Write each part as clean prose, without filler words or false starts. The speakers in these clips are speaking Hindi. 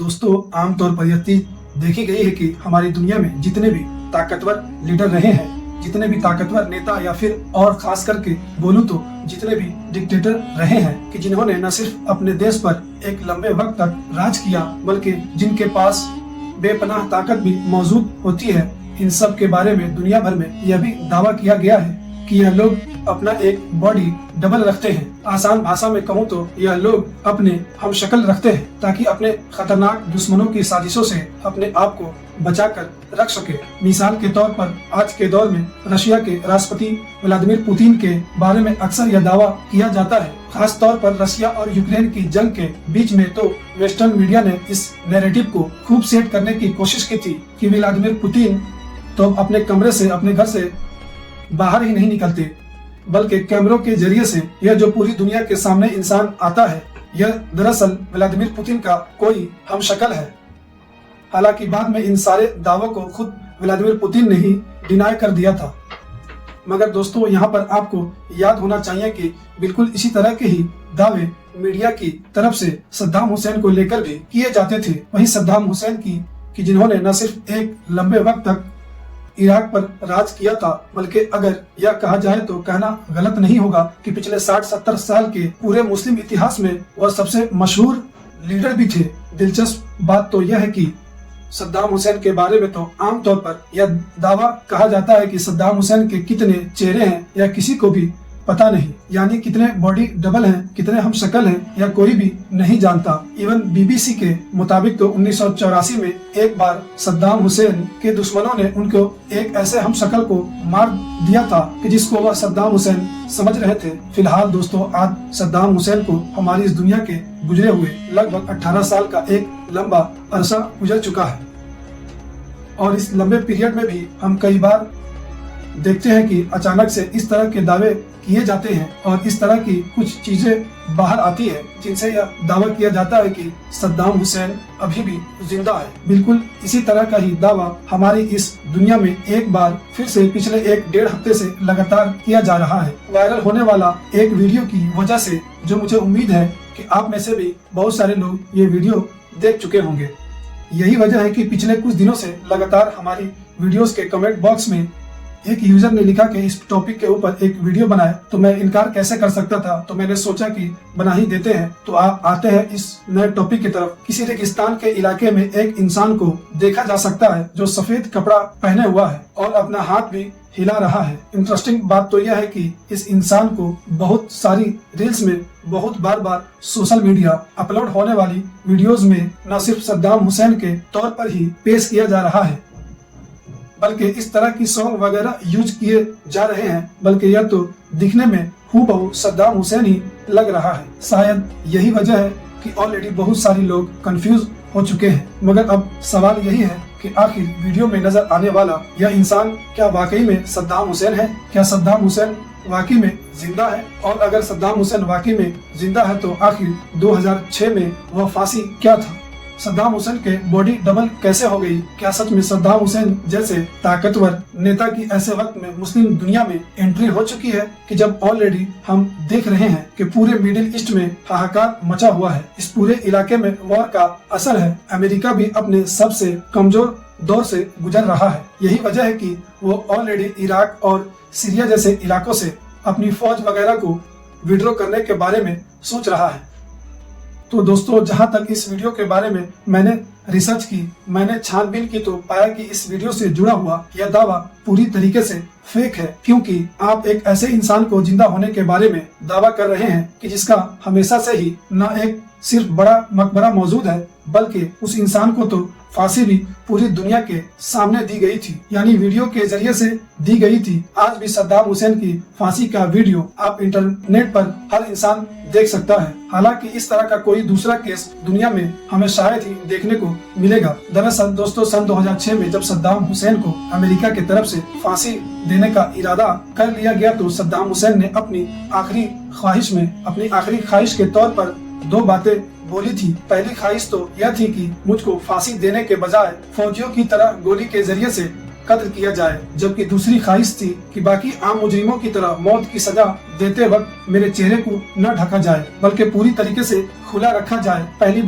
दोस्तों, आमतौर पर यह चीज देखी गई है कि हमारी दुनिया में जितने भी ताकतवर लीडर रहे हैं, जितने भी ताकतवर नेता या फिर और खास करके बोलूं तो जितने भी डिक्टेटर रहे हैं कि जिन्होंने न सिर्फ अपने देश पर एक लंबे वक्त तक राज किया बल्कि जिनके पास बेपनाह ताकत भी मौजूद होती है, इन सब के बारे में दुनिया भर में यह भी दावा किया गया है कि यह लोग अपना एक बॉडी डबल रखते हैं। आसान भाषा में कहूँ तो यह लोग अपने हम शक्ल रखते हैं ताकि अपने खतरनाक दुश्मनों की साजिशों से अपने आप को बचाकर रख सके। मिसाल के तौर पर आज के दौर में रशिया के राष्ट्रपति व्लादिमीर पुतिन के बारे में अक्सर यह दावा किया जाता है, खास तौर पर रशिया और यूक्रेन की जंग के बीच में। तो वेस्टर्न मीडिया ने इस नैरेटिव को खूब सेट करने की कोशिश की थी कि व्लादिमीर पुतिन तो अपने कमरे से, अपने घर से बाहर ही नहीं निकलते बल्कि कैमरों के जरिए से यह जो पूरी दुनिया के सामने इंसान आता है, यह दरअसल व्लादिमीर पुतिन का कोई हम शक्ल है। हालांकि बाद में इन सारे दावों को खुद व्लादिमीर पुतिन ने ही डिनाई कर दिया था। मगर दोस्तों, यहाँ पर आपको याद होना चाहिए कि बिल्कुल इसी तरह के ही दावे मीडिया की तरफ से सद्दाम हुसैन को लेकर भी किए जाते थे। वही सद्दाम हुसैन की जिन्होंने न सिर्फ एक लंबे वक्त तक इराक पर राज किया था, बल्कि अगर यह कहा जाए तो कहना गलत नहीं होगा कि पिछले 60-70 साल के पूरे मुस्लिम इतिहास में वह सबसे मशहूर लीडर भी थे। दिलचस्प बात तो यह है कि सद्दाम हुसैन के बारे में तो आमतौर पर यह दावा कहा जाता है कि सद्दाम हुसैन के कितने चेहरे हैं यह किसी को भी पता नहीं, यानी कितने बॉडी डबल हैं, कितने हम शक्ल हैं, यह कोई भी नहीं जानता। इवन बीबीसी के मुताबिक तो 1984 में एक बार सद्दाम हुसैन के दुश्मनों ने उनको एक ऐसे हम शक्ल को मार दिया था कि जिसको वह सद्दाम हुसैन समझ रहे थे। फिलहाल दोस्तों, आज सद्दाम हुसैन को हमारी इस दुनिया के गुजरे हुए लगभग 18 साल का एक लंबा अरसा गुजर चुका है और इस लंबे पीरियड में भी हम कई बार देखते हैं कि अचानक से इस तरह के दावे किए जाते हैं और इस तरह की कुछ चीजें बाहर आती है जिनसे यह दावा किया जाता है कि सद्दाम हुसैन अभी भी जिंदा है। बिल्कुल इसी तरह का ही दावा हमारी इस दुनिया में एक बार फिर से पिछले 1-1.5 हफ्ते से लगातार किया जा रहा है। वायरल होने वाला एक वीडियो की वजह से, जो मुझे उम्मीद है कि आप में से भी बहुत सारे लोग ये वीडियो देख चुके होंगे। यही वजह है कि पिछले कुछ दिनों से लगातार हमारी वीडियोस के कमेंट बॉक्स में एक यूजर ने लिखा कि इस टॉपिक के ऊपर एक वीडियो बनाए, तो मैं इनकार कैसे कर सकता था। तो मैंने सोचा कि बना ही देते हैं। तो आप आते हैं इस नए टॉपिक की तरफ। किसी रेगिस्तान के इलाके में एक इंसान को देखा जा सकता है जो सफेद कपड़ा पहने हुआ है और अपना हाथ भी हिला रहा है। इंटरेस्टिंग बात तो यह है कि इस इंसान को बहुत सारी रील्स में बहुत बार सोशल मीडिया अपलोड होने वाली वीडियोस में न सिर्फ सद्दाम हुसैन के तौर पर ही पेश किया जा रहा है, बल्कि इस तरह की सॉन्ग वगैरह यूज किए जा रहे हैं, बल्कि यह तो दिखने में हूबहू सद्दाम हुसैन ही लग रहा है। शायद यही वजह है कि ऑलरेडी बहुत सारे लोग कंफ्यूज हो चुके हैं। मगर अब सवाल यही है कि आखिर वीडियो में नजर आने वाला यह इंसान क्या वाकई में सद्दाम हुसैन है? क्या सद्दाम हुसैन वाकई में जिंदा है? और अगर सद्दाम हुसैन वाकई में जिंदा है तो आखिर 2006 में वह फांसी क्या था? सद्दाम हुसैन के बॉडी डबल कैसे हो गई? क्या सच में सद्दाम हुसैन जैसे ताकतवर नेता की ऐसे वक्त में मुस्लिम दुनिया में एंट्री हो चुकी है कि जब ऑलरेडी हम देख रहे हैं कि पूरे मिडिल ईस्ट में हाहाकार मचा हुआ है, इस पूरे इलाके में वॉर का असर है। अमेरिका भी अपने सबसे कमजोर दौर से गुजर रहा है। यही वजह है कि वो ऑलरेडी इराक और सीरिया जैसे इलाकों से अपनी फौज वगैरह को विड्रॉ करने के बारे में सोच रहा है। तो दोस्तों, जहां तक इस वीडियो के बारे में मैंने रिसर्च की, मैंने छानबीन की, तो पाया कि इस वीडियो से जुड़ा हुआ यह दावा पूरी तरीके से फेक है। क्योंकि आप एक ऐसे इंसान को जिंदा होने के बारे में दावा कर रहे हैं कि जिसका हमेशा से ही न एक सिर्फ बड़ा मकबरा मौजूद है, बल्कि उस इंसान को तो फांसी भी पूरी दुनिया के सामने दी गई थी, यानी वीडियो के जरिए से दी गई थी। आज भी सद्दाम हुसैन की फांसी का वीडियो आप इंटरनेट पर हर इंसान देख सकता है। हालांकि इस तरह का कोई दूसरा केस दुनिया में हमें शायद ही देखने को मिलेगा। दरअसल दोस्तों, सन 2006 में जब सद्दाम हुसैन को अमेरिका की तरफ से फांसी देने का इरादा कर लिया गया, तो सद्दाम हुसैन ने अपनी आखिरी ख्वाहिश के तौर पर 2 बातें बोली थी। पहली ख्वाहिश तो यह थी कि मुझको फांसी देने के बजाय फौजियों की तरह गोली के जरिए से कत्ल किया जाए, जबकि दूसरी ख्वाहिश थी कि बाकी आम मुजरिमों की तरह मौत की सजा देते वक्त मेरे चेहरे को न ढका जाए बल्कि पूरी तरीके से खुला रखा जाए। पहली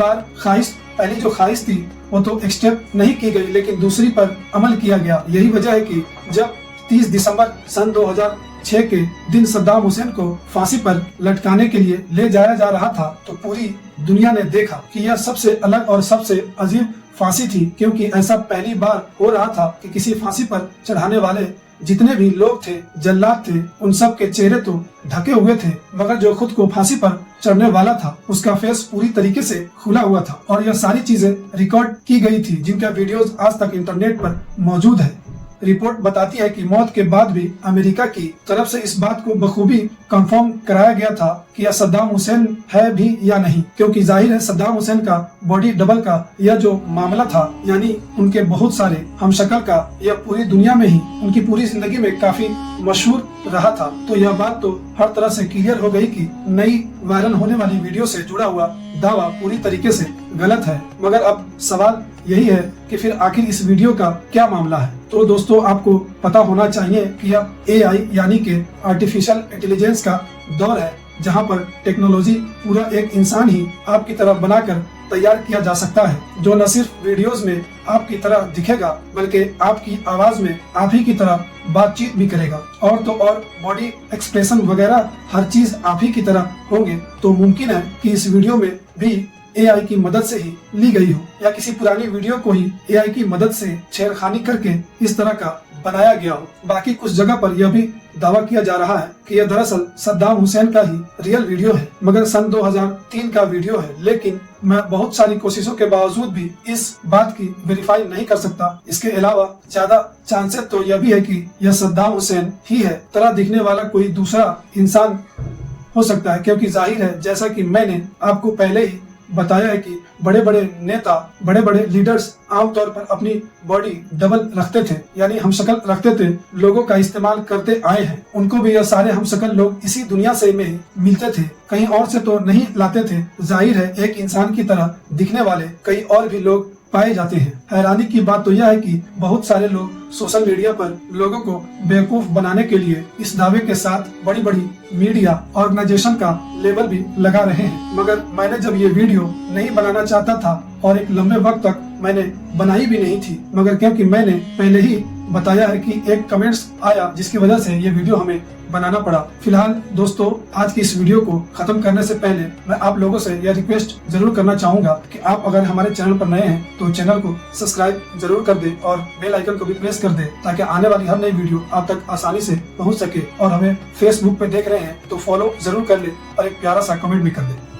जो ख्वाहिश थी वो तो एक्सटेप नहीं की गई, लेकिन दूसरी पर अमल किया गया। यही वजह है कि जब 30 दिसंबर सन 2006 के दिन सद्दाम हुसैन को फांसी पर लटकाने के लिए ले जाया जा रहा था तो पूरी दुनिया ने देखा कि यह सबसे अलग और सबसे अजीब फांसी थी, क्योंकि ऐसा पहली बार हो रहा था कि किसी फांसी पर चढ़ाने वाले जितने भी लोग थे, जल्लाद थे, उन सब के चेहरे तो ढके हुए थे, मगर जो खुद को फांसी पर चढ़ने वाला था उसका फेस पूरी तरीके से खुला हुआ था। और यह सारी चीजें रिकॉर्ड की गई थी, जिनका वीडियोस आज तक इंटरनेट पर मौजूद है। रिपोर्ट बताती है कि मौत के बाद भी अमेरिका की तरफ से इस बात को बखूबी कंफर्म कराया गया था कि यह सद्दाम हुसैन है भी या नहीं, क्योंकि जाहिर है सद्दाम हुसैन का बॉडी डबल का यह जो मामला था, यानी उनके बहुत सारे हमशक्ल का, यह पूरी दुनिया में ही उनकी पूरी जिंदगी में काफी मशहूर रहा था। तो यह बात तो हर तरह से क्लियर हो गई कि नई वायरल होने वाली वीडियो से जुड़ा हुआ दावा पूरी तरीके से गलत है। मगर अब सवाल यही है कि फिर आखिर इस वीडियो का क्या मामला है। तो दोस्तों, आपको पता होना चाहिए कि यह AI यानी कि आर्टिफिशियल इंटेलिजेंस का दौर है, जहां पर टेक्नोलॉजी पूरा एक इंसान ही आपकी तरह बनाकर तैयार किया जा सकता है, जो न सिर्फ वीडियोस में आपकी तरह दिखेगा बल्कि आपकी आवाज में आप ही की तरह बातचीत भी करेगा। और तो और बॉडी एक्सप्रेशन वगैरह हर चीज आप ही की तरह होंगे। तो मुमकिन है कि इस वीडियो में भी AI की मदद से ही ली गई हो, या किसी पुरानी वीडियो को ही AI की मदद से छेड़खानी करके इस तरह का बनाया गया हो। बाकी कुछ जगह पर यह भी दावा किया जा रहा है कि यह दरअसल सद्दाम हुसैन का ही रियल वीडियो है, मगर सन 2003 का वीडियो है। लेकिन मैं बहुत सारी कोशिशों के बावजूद भी इस बात की वेरीफाई नहीं कर सकता। इसके अलावा ज्यादा चांसेस तो यह भी है कि यह सद्दाम हुसैन ही है, तरह दिखने वाला कोई दूसरा इंसान हो सकता है, क्योंकि जाहिर है जैसा कि मैंने आपको पहले ही बताया है कि बड़े बड़े नेता, बड़े बड़े लीडर्स आमतौर पर अपनी बॉडी डबल रखते थे, यानी हमशक्ल रखते थे, लोगों का इस्तेमाल करते आए हैं। उनको भी यह सारे हमशक्ल लोग इसी दुनिया से में मिलते थे, कहीं और से तो नहीं लाते थे। जाहिर है एक इंसान की तरह दिखने वाले कई और भी लोग पाए जाते हैं। हैरानी की बात तो यह है कि बहुत सारे लोग सोशल मीडिया पर लोगों को बेवकूफ बनाने के लिए इस दावे के साथ बड़ी बड़ी मीडिया ऑर्गेनाइजेशन का लेबल भी लगा रहे हैं। मगर मैंने जब ये वीडियो नहीं बनाना चाहता था और एक लंबे वक्त तक मैंने बनाई भी नहीं थी, मगर क्योंकि मैंने पहले ही बताया है कि एक कमेंट्स आया जिसकी वजह से ये वीडियो हमें बनाना पड़ा। फिलहाल दोस्तों, आज की इस वीडियो को खत्म करने से पहले मैं आप लोगों से यह रिक्वेस्ट जरूर करना चाहूंगा कि आप अगर हमारे चैनल पर नए हैं तो चैनल को सब्सक्राइब जरूर कर दे और बेल आइकन को भी प्रेस कर दे, ताकि आने वाली हर नई वीडियो आप तक आसानी से पहुंच सके। और हमें फेसबुक पे देख रहे हैं तो फॉलो जरूर कर ले और एक प्यारा सा कमेंट भी कर दे।